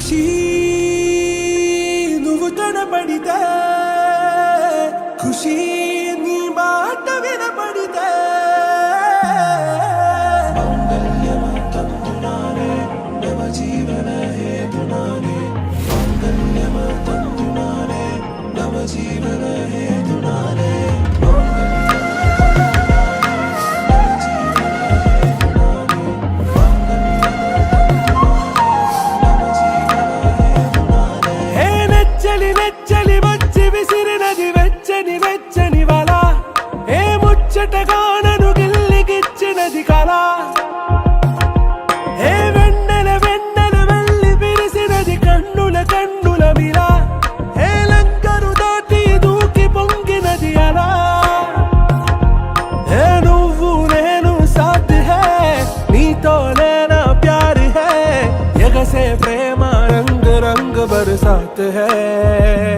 ఖుషీ నువ్వు కనపడితే ఖుషీ నీ మాట వినపడితే మంగళ్యమంతందునానే నవ జీవన హేతునానే మంగళ్యమంతందునానే నవ జీవన హేతునానే వెచ్చని వచ్చి విసిరినది వెచ్చని వెచ్చని వల ఏ ముచ్చటగానను గిల్లికిచ్చినది కళ ఏ వెన్నెల వెన్నెల వెళ్ళి విరిసినది కన్నుల కన్నుల మిల ఏ లంకరు దాటి దూకి పొంగినది అలా ఏ నువ్వు నేను సాథ్ హై నీతో లేనా ప్యార్ హై ఎగసే ప్రేమ రంగ్ రంగ్ బరసాత్ హై